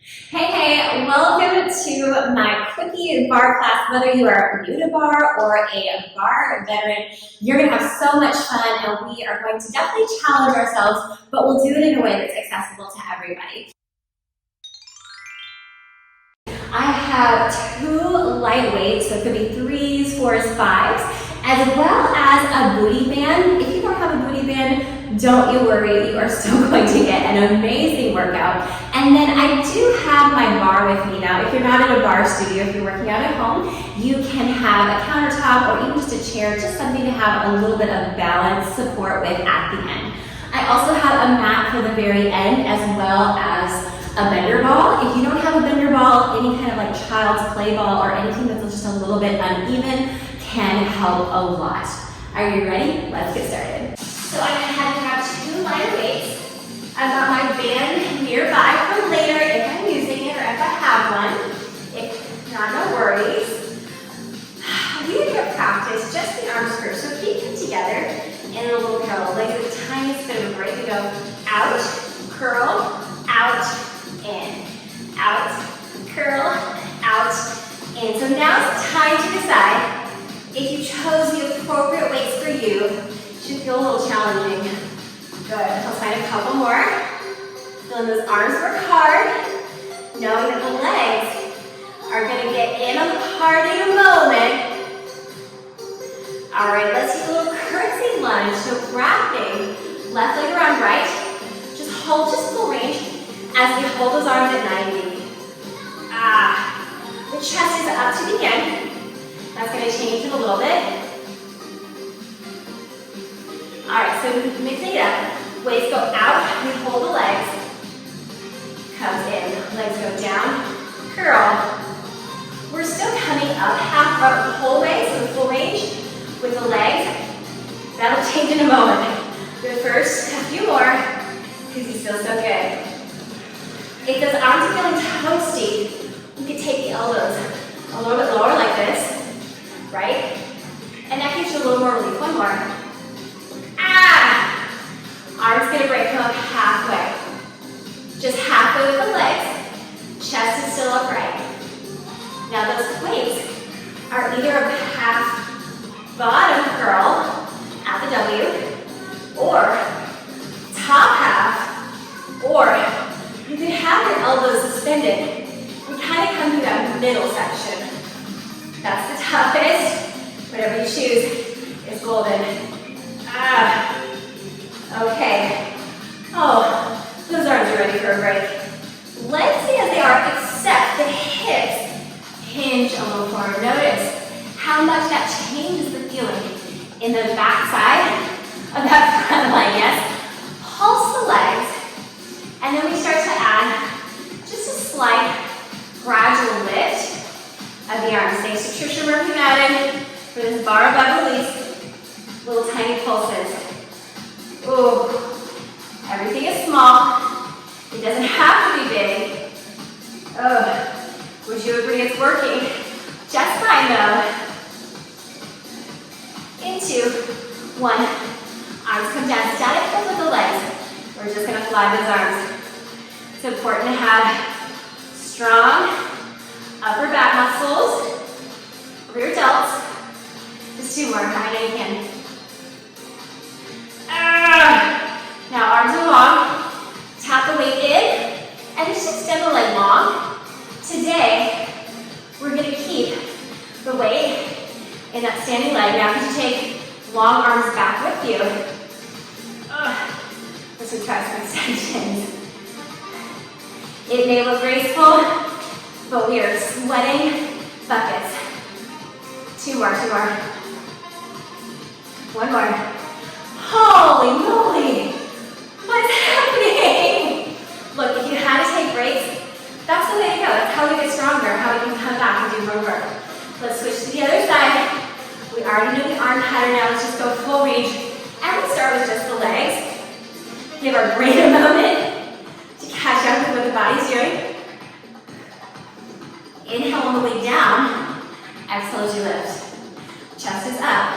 Hey, welcome to my quickie bar class. Whether you are new to bar or a bar veteran, you're going to have so much fun, and we are going to definitely challenge ourselves, but we'll do it in a way that's accessible to everybody. I have 2 light weights, so it could be 3s, 4s, 5s, as well as a booty band. If you don't have a booty band, don't you worry, you are still going to get an amazing workout. And then I do have my bar with me now. If you're not in a bar studio, if you're working out at home, you can have a countertop or even just a chair, just something to have a little bit of balance support with at the end. I also have a mat for the very end, as well as a bender ball. If you don't have a bender ball, any kind of like child's play ball or anything that's just a little bit uneven can help a lot. Are you ready? Let's get started. So I'm gonna have you grab 2 lighter weights. I've got my band nearby for later if I'm using it or if I have one. If not, no worries. We are gonna practice just the arms first. So keep them together in a little curl. Legs with the tiniest bit of a break. We go out, curl, out, in, out, curl, out, in. So now it's time to decide if you chose the appropriate weights for you. Should feel a little challenging. Good. Let's find a couple more. Feeling those arms work hard, knowing that the legs are going to get in on the party in a moment. All right, let's take a little curtsy lunge. So wrapping left leg around right. Just hold just full range as we hold those arms at 90. The chest is up to the end. That's going to change it a little bit. All right, so mixing it up. Weights go out, we hold the legs. Comes in, legs go down, curl. We're still coming up half up the whole way, so full range with the legs. That'll change in a moment. But first, a few more, because you feel so good. If those arms are feeling toasty, you can take the elbows a little bit lower like this, right? And that gives you a little more relief. One more. Arms gonna break, come up halfway. Just halfway with the legs. Chest is still upright. Now those weights are either a half bottom curl at the W, or top half, or you can have your elbows suspended and kind of come through that middle section. That's the toughest. Whatever you choose is golden. Okay. Oh, those arms are ready for a break. Legs stay as they are, except the hips hinge a little forward. Notice how much that changes the feeling in the back side of that front leg, yes? Pulse the legs, and then we start to add just a slight gradual lift of the arms. Stay subscription working out in for this bar above release. Little tiny pulses. Ooh, everything is small. It doesn't have to be big. Oh, would you agree it's working? Just fine though. Into 1. Arms come down, static hold with the legs. We're just gonna fly those arms. It's important to have strong upper back muscles, rear delts. Just 2 more, I know you can. Now arms are long, tap the weight in, and just extend the leg long. Today, we're gonna keep the weight in that standing leg. Now could you take long arms back with you? Let's try some extensions. It may look graceful, but we are sweating buckets. 2 more, 2 more. 1 more. Holy moly! What's happening? Look, if you had to take breaks, that's the way to go. That's how we get stronger, how we can come back and do more work. Let's switch to the other side. We already know the arm pattern now. Let's just go full range. And we'll start with just the legs. Give our brain a moment to catch up with what the body's doing. Inhale on the way down. Exhale as you lift. Chest is up.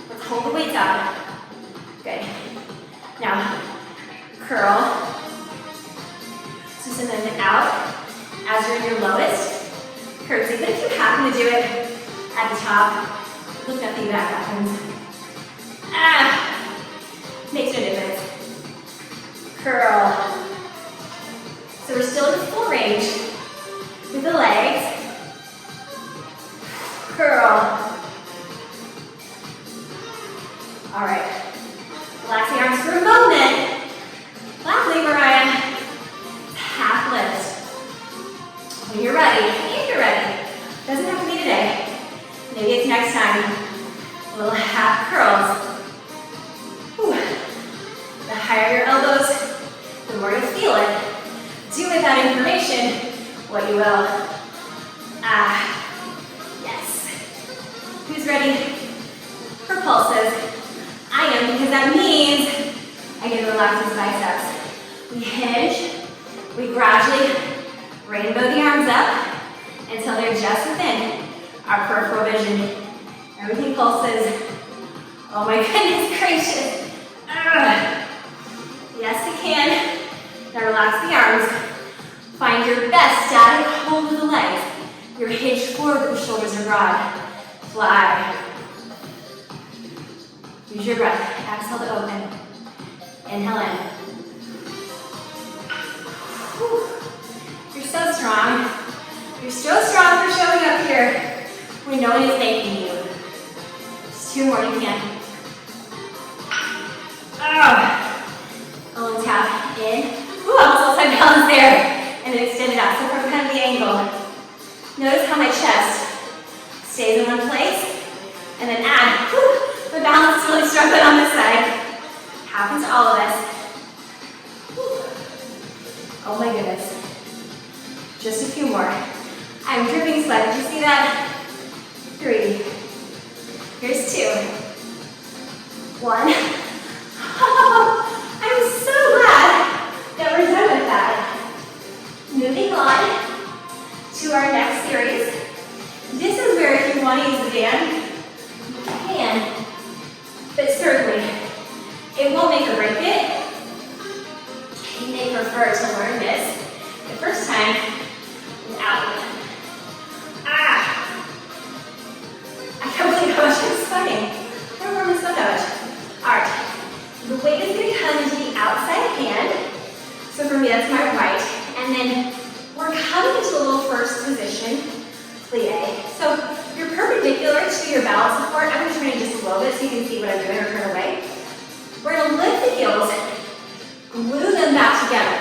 Let's hold the weights up. Good. Now, curl. Just and then out as you're in your lowest. Curves. Even if you happen to do it at the top, look, nothing bad happens. Makes no difference. Curl. So we're still in full range with the legs. Curl. All right. Relax the arms for a moment. Lastly, Mariah, half lift. When you're ready, if you're ready, doesn't have to be today. Maybe it's next time. Little half curls. Whew. The higher your elbows, the more you feel it. Do with that information what you will. Yes. Who's ready for pulses? I am, because that means I get to relax these biceps. We hinge, we gradually rainbow the arms up until they're just within our peripheral vision. Everything pulses. Oh my goodness gracious. Yes, you can. Now relax the arms. Find your best static hold of the legs. You're hinged forward, but the shoulders are broad. Fly. Use your breath. Exhale to open. Inhale in. Whew. You're so strong. You're so strong for showing up here when no one is thanking you. Just 2 more, you can. A little tap in. Ooh, almost upside balance there. And then extend it out. So from kind of the angle. Notice how my chest stays in one place. And then add. Whew, the balance is really struggling on this side. Happens to all of us. Whew. Oh my goodness. Just a few more. I'm dripping sweat. Did you see that? 3. Here's 2. 1. I'm so glad that we're done with that. Moving on to our next series. This is where if you want to use the band, you can. But certainly, it won't make or break it. You may prefer to learn this the first time without it. I can't believe how much I'm sweating. I don't normally sweat that much. Alright, the weight is going to come into the outside hand. So for me, that's my right. And then we're coming into a little first position, plie. So you're perpendicular to your balance support. I'm going to turn it just a little bit so you can see what I'm doing or turn away. We're going to lift the heels, glue them back together.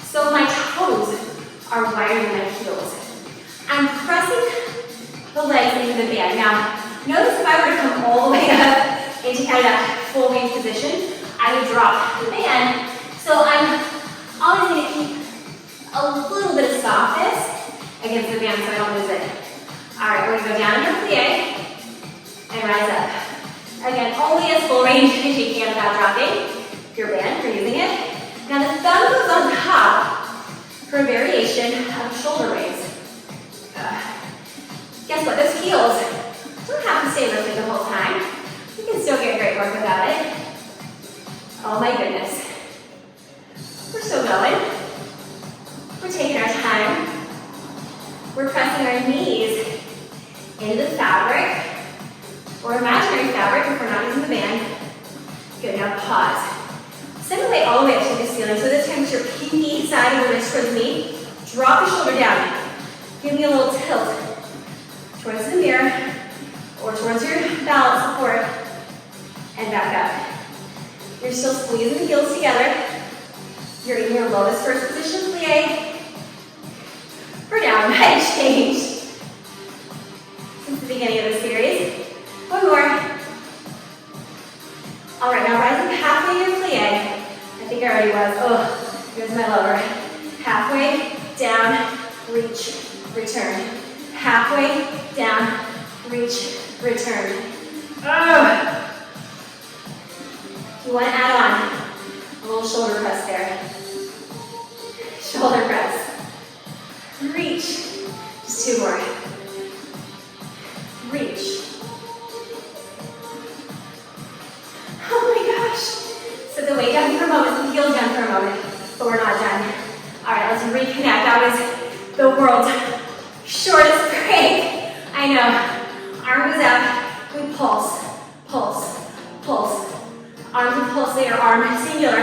So my toes are wider than my heels. I'm pressing the legs into the band. Now, notice if I were to come all the way up into kind of that full range position, I would drop the band. So I'm always going to keep a little bit of softness against the band so I don't lose it. Alright, we're going to go down into plie and rise up. Again, only as full range as you can without dropping your band if you're using it. Now the thumb goes on top for a variation of shoulder raise. Guess what? Those heels don't have to stay lifted the whole time. You can still get great work without it. Oh my goodness. We're still going. We're taking our time. We're pressing our knees into the fabric or imaginary fabric if we're not using the band. Good, now pause. Send the weight all the way up to the ceiling. So this time it's your pinky side of the wrist towards me. Drop the shoulder down. Give me a little tilt towards the mirror or towards your balance support and back up. You're still squeezing the heels together. You're in your lowest first position plie. Or down, head change. Since the beginning of the series. 1 more. All right, now rising halfway in your plie. I think I already was. Oh, here's my lower. Halfway, down, reach, return. Halfway, down, reach, return. You want to add on a little shoulder press there. Shoulder press. Reach. Just 2 more. Reach. Oh my gosh. Set the weight down for a moment, the heels down for a moment, but we're not done. All right, let's guys, the world's shortest break. I know. Arm goes out, we pulse, pulse, pulse. Arms are pulsing, or arm singular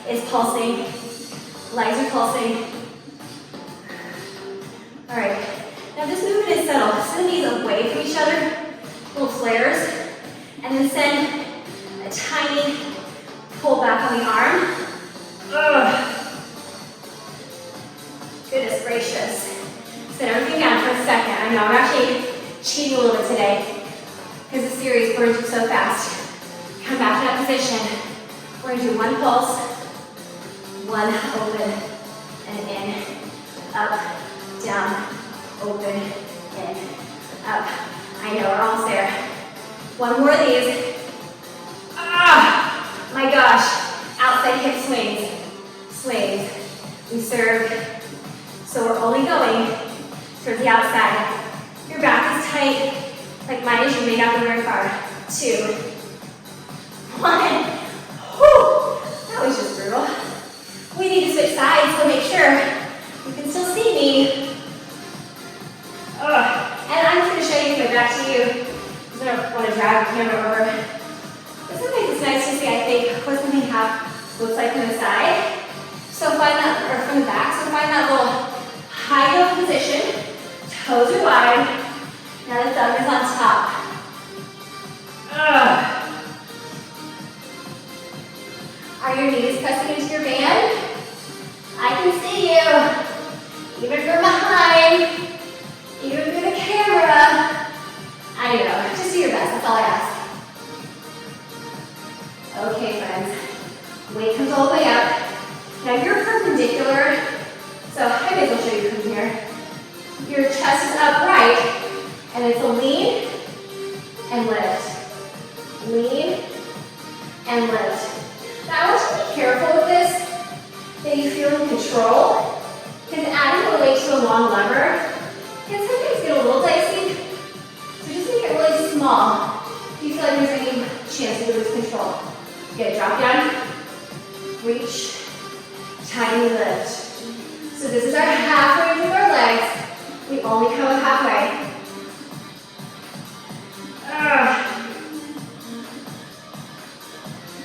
is pulsing. Legs are pulsing. All right, now this movement is subtle. Send the knees away from each other, little flares, and then send a tiny pull back on the arm. Ugh. Goodness gracious. Set everything down for a second. I know I'm actually cheating a little bit today because the series burns you so fast. Come back to that position. We're gonna do one pulse, one open, and in, up, down, open, in, up. I know, we're almost there. One more of these. Ah, my gosh. Outside hip swings, swings. We serve. So we're only going towards the outside. Your back is tight, like mine is. You may not go very far. 2, 1. Whew, that was just brutal. We need to switch sides, so make sure you can still see me. And I'm just going to show you, go back to you. I don't want to drag the camera over. But sometimes it's nice to see, I think, what something looks like from the side. So find that, or from the back, so find that little high heel position. Toes are wide. Now the thumb is on top. Are your knees pressing into your band? I can see you. Even from behind. Even through the camera. I know, just do your best, that's all I ask. Okay, friends. Weight comes all the way up. Now you're perpendicular, so I may as well show you from here. Your chest is upright, and it's a lean and lift. Lean and lift. Now I want you to be careful with this, that you feel in control, because adding the weight to a long lever can sometimes get a little dicey. So just make it really small. If you feel like there's any chance you lose control. Good, drop down, reach, tiny lift. So this is our halfway with our legs. We only come up halfway.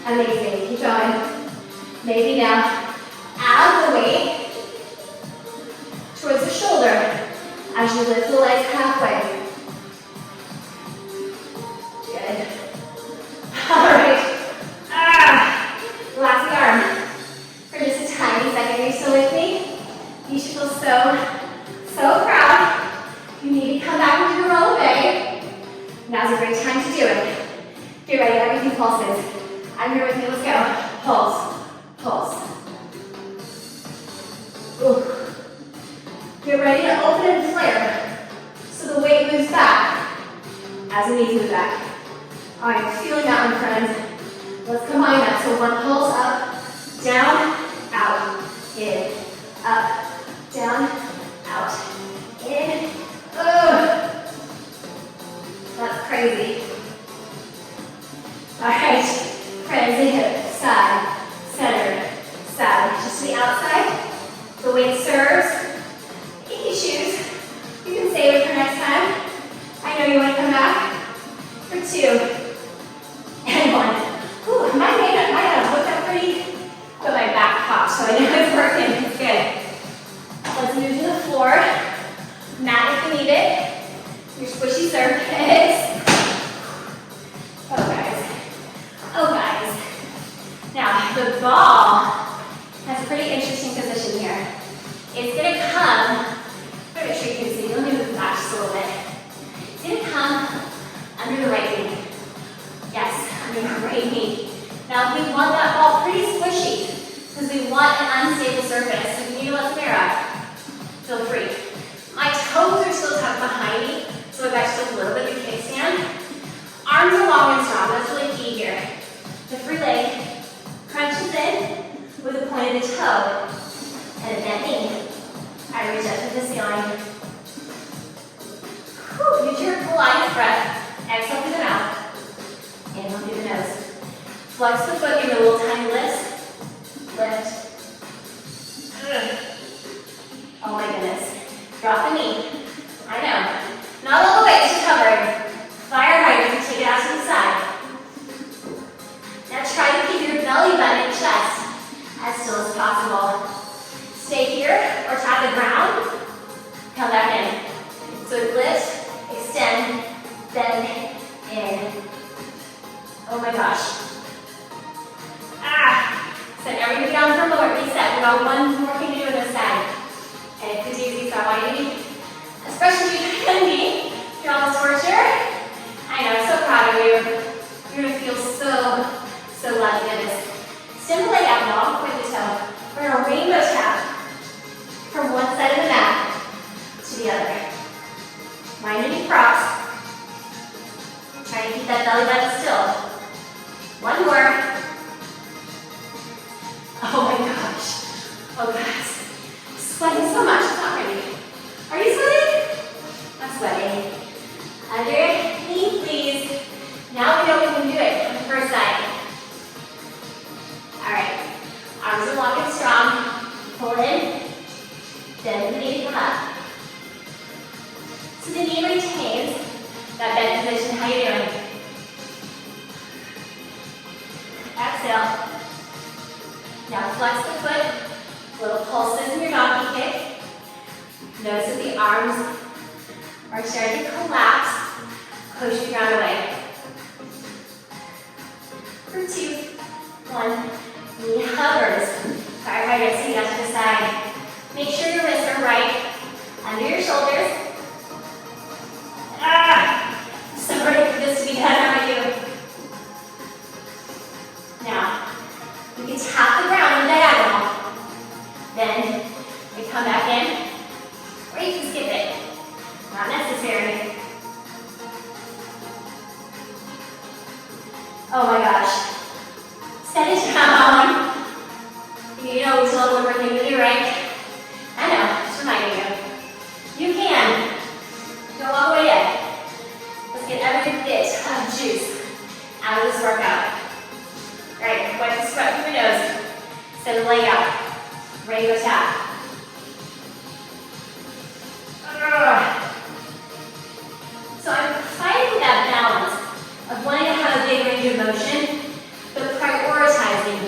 Amazing, keep going. Maybe now, add the weight towards the shoulder as you lift the legs halfway. Good. All right. Relax the arm for just a tiny second. Are you still with me? You should feel so proud. You need to come back into your roll away. Now's a great time to do it. Get ready, everything pulses. I'm here with you, let's go. Pulse, pulse. Ooh. Get ready to open and flare. So the weight moves back as the knees move back. All right, feeling that one, friends. Let's combine that. So one pulse up, down, out, in, up, down, out, in. Ugh. That's crazy. All right, friends, the hip, side, center, side. Just to the outside. The weight serves. You can choose. You can save it for next time. I know you want to come back for 2 and 1. Ooh, might have looked up pretty, but my back popped, so I know it's working. It's good. Let's move to the floor. Mat if you need it. Your squishy surface. Oh, guys. Oh, guys. Now, the ball has a pretty interesting position here. It's going to come, I'm make sure you can see, let me move back just a little bit. It's going to come under the right knee. Yes, under the right knee. Now, we want that ball pretty squishy because we want an unstable surface. So if you need to let flare up, feel free. My toes are still tucked behind me, so I've actually a little bit of a kickstand. Arms are long and strong, that's really key here. The free leg crunches in with a point of the toe and a bent knee. I reach up to the ceiling. Whew, use your Goliath breath. Exhale through the mouth. Inhale through the nose. Flex the foot, give it a little tiny lift. Lift. Oh my goodness. Drop the knee. I know. Not all the way, just covering. Fire right, take it out to the side. Now try to keep your belly button and chest as still as possible. Stay here or tap the ground. Come back in. So lift, extend, bend, in. Oh my gosh. Set everything down for a moment, reset. We got one more thing to do on this side. And it's a doozy, so I want you to be as fresh as you can be through all this torture. I know, I'm so proud of you. You're gonna feel so lucky at this. Simple leg out, long point the toe. We're gonna rainbow tap from one side of the mat to the other. Mind any props. Try to keep that belly button still. One more. Oh my gosh. Oh guys. Sweating so much, it's not ready. Are you sweating? I'm sweating. Underneath, please. Now we know we can do it on the first side. Alright. Arms are long and strong. Pull in. Then the knee come up. So the knee retains that bent position. How you doing? Exhale. Now flex the foot. Little pulses in your donkey kick. Notice that the arms are starting to collapse. Push the ground away. For 2, 1. Knee hovers. Fire right up, sitting out to the side. Make sure your wrists are right under your shoulders. So ready for this to be done, aren't you? Now, you can tap the ground in diagonal. Then, you come back in, or you can skip it. Not necessary. Oh my gosh. Set it down. You know it's a little overthink to do, right? I know, just reminding you. You can. Go all the way in. Let's get every bit of juice out of this workout. Alright, wipe the sweat from your nose. Send the leg out. Rainbow tap. So I'm finding that balance of wanting to have a big range of motion, but prioritizing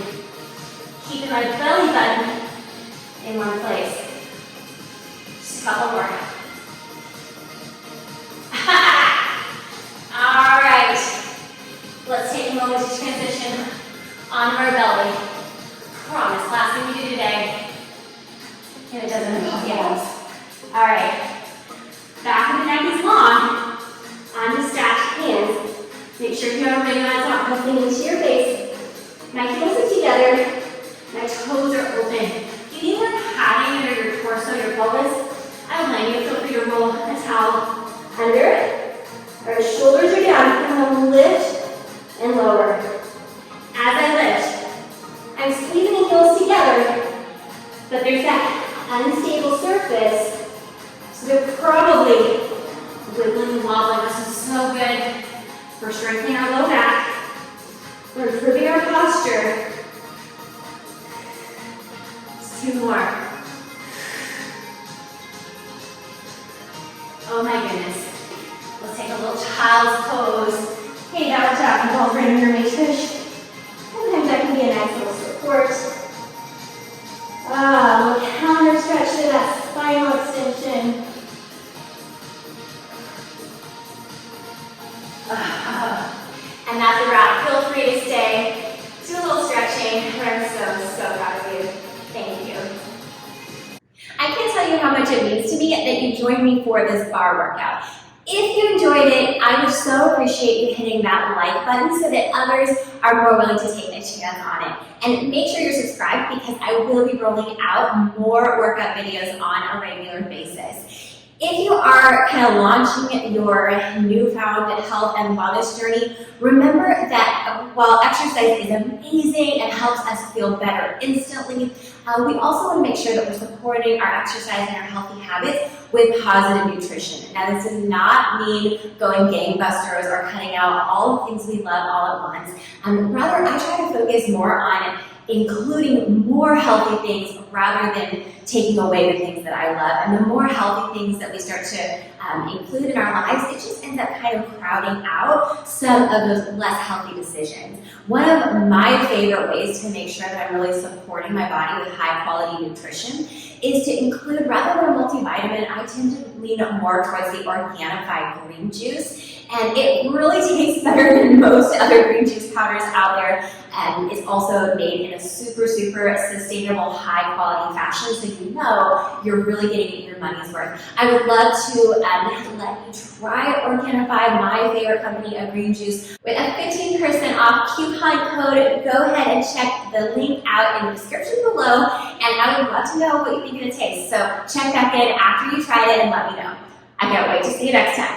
keeping my belly button in one place. Just a couple more. All right. Let's take a moment to transition onto our belly. Promise, last thing we do today, and it doesn't involve the abs. All right. Back of the neck is long. Onto stacked hands. Make sure you have a ring that's not pressing into your face. My heels are together. My toes are open. If you need more padding under your torso, your pelvis, I don't mind you. Feel free to roll a towel under. Our shoulders are down. I'm going to lift and lower. As I lift, I'm squeezing the heels together, but there's that unstable surface, so they're probably wiggling and wobbling. This is so good for strengthening our low back, for improving our posture. Just 2 more. Oh my goodness. Let's take a little child's pose. Hey, that was talking about bringing your main fish. Sometimes that can be a nice little support. Counter stretch to that spinal extension. And that's a wrap. Feel free to stay. Do a little stretching. I'm so proud of you. Thank you. I can't tell you how much it means to me that you joined me for this barre workout. If you enjoyed it, I would so appreciate you hitting that like button so that others are more willing to take a chance on it. And make sure you're subscribed because I will be rolling out more workout videos on a regular basis. If you are kind of launching your newfound health and wellness journey, remember that while exercise is amazing and helps us feel better instantly, we also want to make sure that we're supporting our exercise and our healthy habits with positive nutrition. Now, this does not mean going gangbusters or cutting out all the things we love all at once. Rather, I try to focus more on including more healthy things rather than taking away the things that I love. And the more healthy things that we start to include in our lives, it just ends up kind of crowding out some of those less healthy decisions. One of my favorite ways to make sure that I'm really supporting my body with high quality nutrition is to include, rather than a multivitamin, I tend to lean more towards the Organifi green juice. And it really tastes better than most other green juice powders out there. And it's also made in a super sustainable, high quality fashion, so you know you're really getting your money's worth. I would love to let you try Organifi, my favorite company of green juice, with a 15% off coupon code. Go ahead and check the link out in the description below, and I would love to know what you think of the taste. So check back in after you tried it and let me know. I can't wait to see you next time.